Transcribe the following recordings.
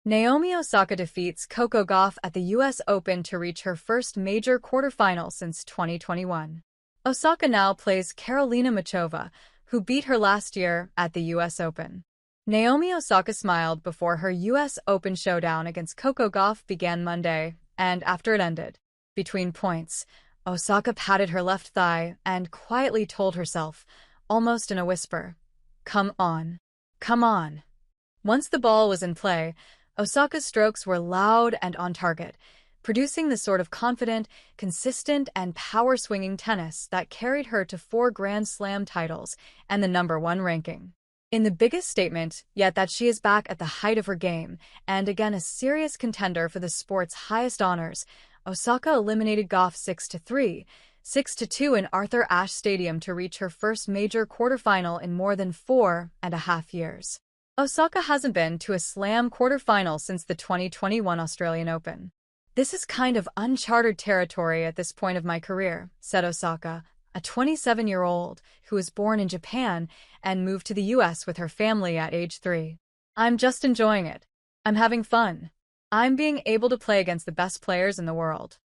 Naomi Osaka defeats Coco Gauff at the U.S. Open to reach her first major quarterfinal since 2021. Osaka now plays Karolina Muchova, who beat her last year at the U.S. Open. Naomi Osaka smiled before her U.S. Open showdown against Coco Gauff began Monday, and after it ended, between points, Osaka patted her left thigh and quietly told herself, almost in a whisper, "Come on. Come on." Once the ball was in play, Osaka's strokes were loud and on target, producing the sort of confident, consistent, and power-swinging tennis that carried her to 4 Grand Slam titles and the #1 ranking. In the biggest statement yet that she is back at the height of her game, and again a serious contender for the sport's highest honors, Osaka eliminated Gauff 6-3, 6-2 in Arthur Ashe Stadium to reach her first major quarterfinal in more than 4.5 years. Osaka hasn't been to a Slam quarterfinal since the 2021 Australian Open. "This is kind of uncharted territory at this point of my career," said Osaka, a 27-year-old who was born in Japan and moved to the U.S. with her family at age 3. "I'm just enjoying it. I'm having fun. I'm being able to play against the best players in the world."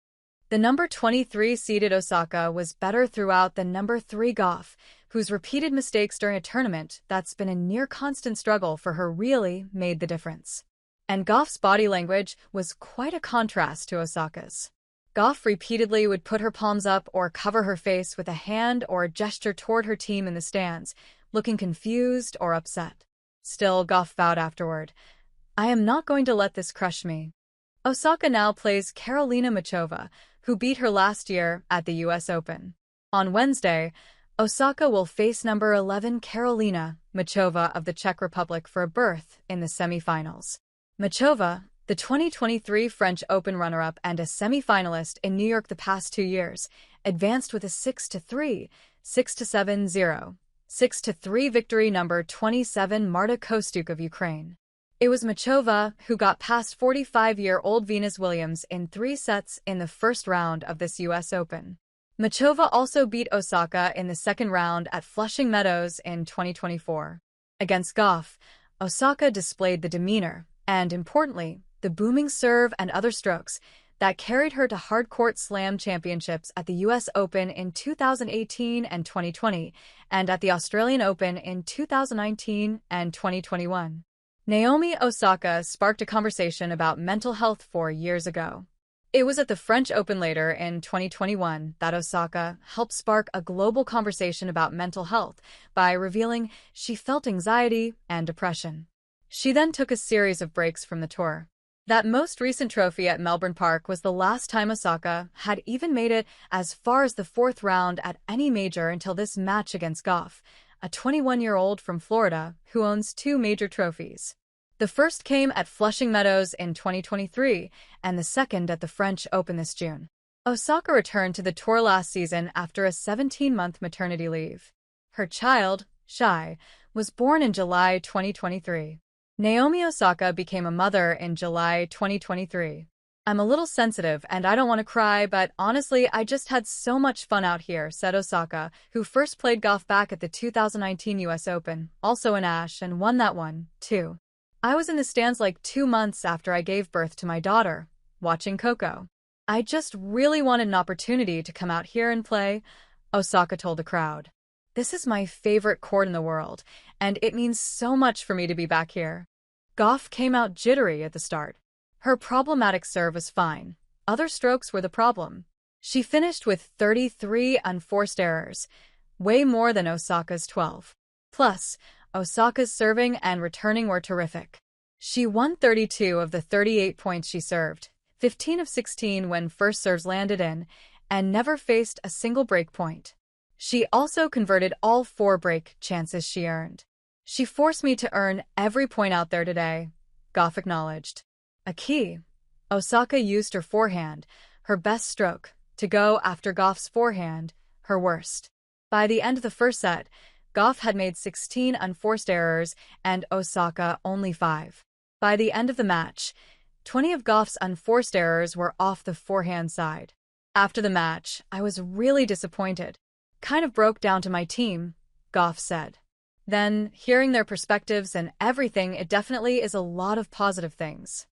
The number 23 seeded Osaka was better throughout than number 3 Gauff, whose repeated mistakes during a tournament that's been a near-constant struggle for her really made the difference. And Gauff's body language was quite a contrast to Osaka's. Gauff repeatedly would put her palms up or cover her face with a hand or a gesture toward her team in the stands, looking confused or upset. Still, Gauff vowed afterward, "I am not going to let this crush me." Osaka now plays Karolina Muchova, who beat her last year at the U.S. Open. On Wednesday, Osaka will face number 11 Karolina Muchova of the Czech Republic for a berth in the semifinals. Muchova, the 2023 French Open runner-up and a semifinalist in New York the past 2 years, advanced with a 6-3, 6-7-0, 6-3 victory number 27 Marta Kostyuk of Ukraine. It was Muchova who got past 45-year-old Venus Williams in 3 sets in the first round of this U.S. Open. Muchova also beat Osaka in the second round at Flushing Meadows in 2024. Against Gauff, Osaka displayed the demeanor and, importantly, the booming serve and other strokes that carried her to hard-court slam championships at the U.S. Open in 2018 and 2020, and at the Australian Open in 2019 and 2021. Naomi Osaka sparked a conversation about mental health 4 years ago. It was at the French Open later in 2021 that Osaka helped spark a global conversation about mental health by revealing she felt anxiety and depression. She then took a series of breaks from the tour. That most recent trophy at Melbourne Park was the last time Osaka had even made it as far as the 4th round at any major until this match against Gauff, a 21-year-old from Florida who owns 2 major trophies. The first came at Flushing Meadows in 2023, and the second at the French Open this June. Osaka returned to the tour last season after a 17-month maternity leave. Her child, Shai, was born in July 2023. Naomi Osaka became a mother in July 2023. "I'm a little sensitive and I don't want to cry, but honestly, I just had so much fun out here," said Osaka, who first played Gauff back at the 2019 U.S. Open, also in Ashe, and won that one, too. "I was in the stands like 2 months after I gave birth to my daughter, watching Coco. I just really wanted an opportunity to come out here and play," Osaka told the crowd. "This is my favorite court in the world, and it means so much for me to be back here." Gauff came out jittery at the start. Her problematic serve was fine. Other strokes were the problem. She finished with 33 unforced errors, way more than Osaka's 12. Plus, Osaka's serving and returning were terrific. She won 32 of the 38 points she served, 15 of 16 when first serves landed in, and never faced a single break point. She also converted all 4 break chances she earned. "She forced me to earn every point out there today," Gauff acknowledged. A key. Osaka used her forehand, her best stroke, to go after Gauff's forehand, her worst. By the end of the first set, Gauff had made 16 unforced errors and Osaka only 5. By the end of the match, 20 of Gauff's unforced errors were off the forehand side. "After the match, I was really disappointed. Kind of broke down to my team," Gauff said. Then, hearing their perspectives and everything, it definitely is a lot of positive things.